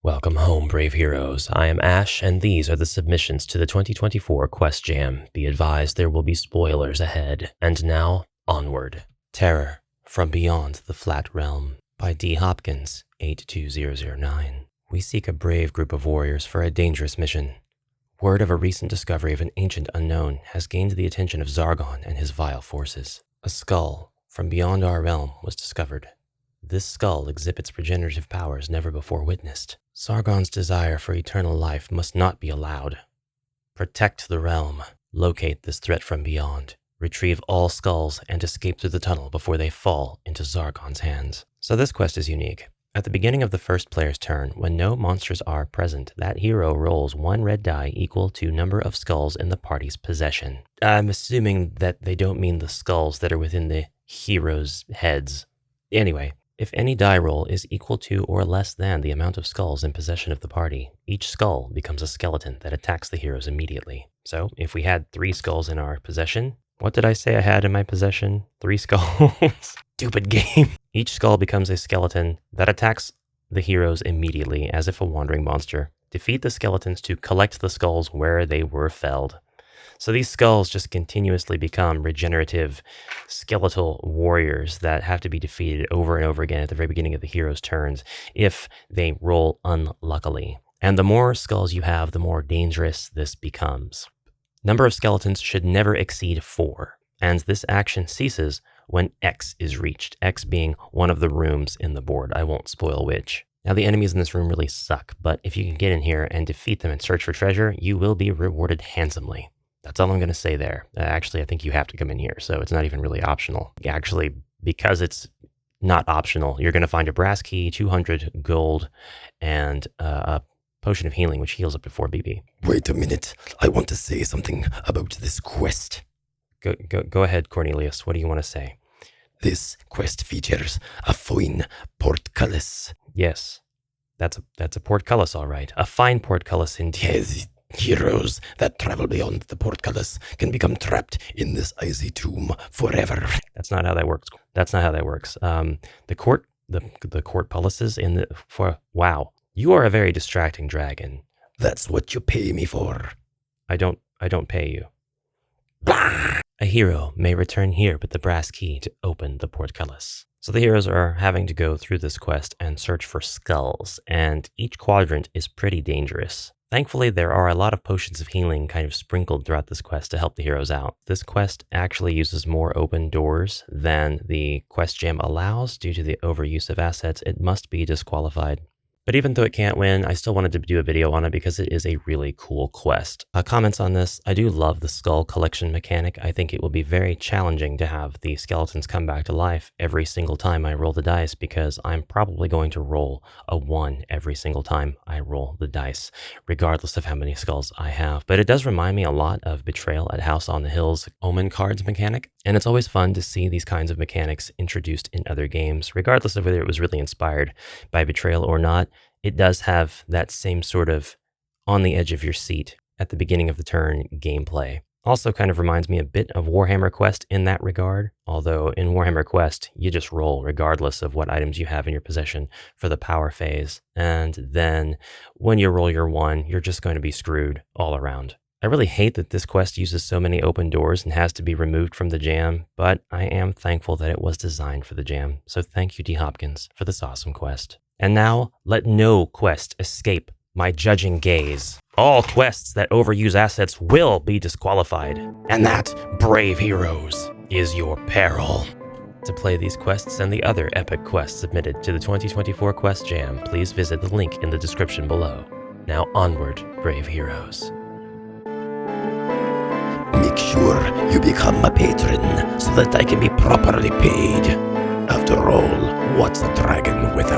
Welcome home, brave heroes. I am Ash, and these are the submissions to the 2024 Quest Jam. Be advised there will be spoilers ahead. And now, onward. Terror from Beyond the Flat Realm by D. Hopkins, 82009. We seek a brave group of warriors for a dangerous mission. Word of a recent discovery of an ancient unknown has gained the attention of Zargon and his vile forces. A skull from beyond our realm was discovered. This skull exhibits regenerative powers never before witnessed. Sargon's desire for eternal life must not be allowed. Protect the realm. Locate this threat from beyond. Retrieve all skulls and escape through the tunnel before they fall into Zargon's hands. So this quest is unique. At the beginning of the first player's turn, when no monsters are present, that hero rolls one red die equal to number of skulls in the party's possession. I'm assuming that they don't mean the skulls that are within the hero's heads. Anyway, if any die roll is equal to or less than the amount of skulls in possession of the party, each skull becomes a skeleton that attacks the heroes immediately. So, if we had 3 skulls in our possession, what did I say I had in my possession? 3 skulls? Stupid game. Each skull becomes a skeleton that attacks the heroes immediately, as if a wandering monster. Defeat the skeletons to collect the skulls where they were felled. So these skulls just continuously become regenerative skeletal warriors that have to be defeated over and over again at the very beginning of the hero's turns if they roll unluckily. And the more skulls you have, the more dangerous this becomes. Number of skeletons should never exceed 4, and this action ceases when X is reached, X being one of the rooms in the board. I won't spoil which. Now, the enemies in this room really suck, but if you can get in here and defeat them and search for treasure, you will be rewarded handsomely. That's all I'm going to say there. Actually, I think you have to come in here, so it's not even really optional. Actually, because it's not optional, you're going to find a brass key, 200 gold, and a potion of healing, which heals up to 4 BB. Wait a minute. I want to say something about this quest. Go ahead, Cornelius. What do you want to say? This quest features a fine portcullis. Yes, that's a portcullis, all right. A fine portcullis indeed. Yes, heroes that travel beyond the portcullis can become trapped in this icy tomb forever. That's not how that works. The portcullises in the wow. You are a very distracting dragon. That's what you pay me for. I don't pay you. Blah! A hero may return here with the brass key to open the portcullis. So the heroes are having to go through this quest and search for skulls, and each quadrant is pretty dangerous. Thankfully, there are a lot of potions of healing kind of sprinkled throughout this quest to help the heroes out. This quest actually uses more open doors than the quest jam allows. Due to the overuse of assets, it must be disqualified. But even though it can't win, I still wanted to do a video on it because it is a really cool quest. Comments on this, I do love the skull collection mechanic. I think it will be very challenging to have the skeletons come back to life every single time I roll the dice, because I'm probably going to roll a 1 every single time I roll the dice, regardless of how many skulls I have. But it does remind me a lot of Betrayal at House on the Hill's Omen cards mechanic, and it's always fun to see these kinds of mechanics introduced in other games, regardless of whether it was really inspired by Betrayal or not. It does have that same sort of on the edge of your seat at the beginning of the turn gameplay. Also kind of reminds me a bit of Warhammer Quest in that regard, although in Warhammer Quest, you just roll regardless of what items you have in your possession for the power phase. And then when you roll your 1, you're just going to be screwed all around. I really hate that this quest uses so many open doors and has to be removed from the jam, but I am thankful that it was designed for the jam. So thank you, D. Hopkins, for this awesome quest. And now, let no quest escape my judging gaze. All quests that overuse assets will be disqualified. And that, brave heroes, is your peril. To play these quests and the other epic quests submitted to the 2024 Quest Jam, please visit the link in the description below. Now onward, brave heroes. Make sure you become a patron so that I can be properly paid. After all, what's a dragon without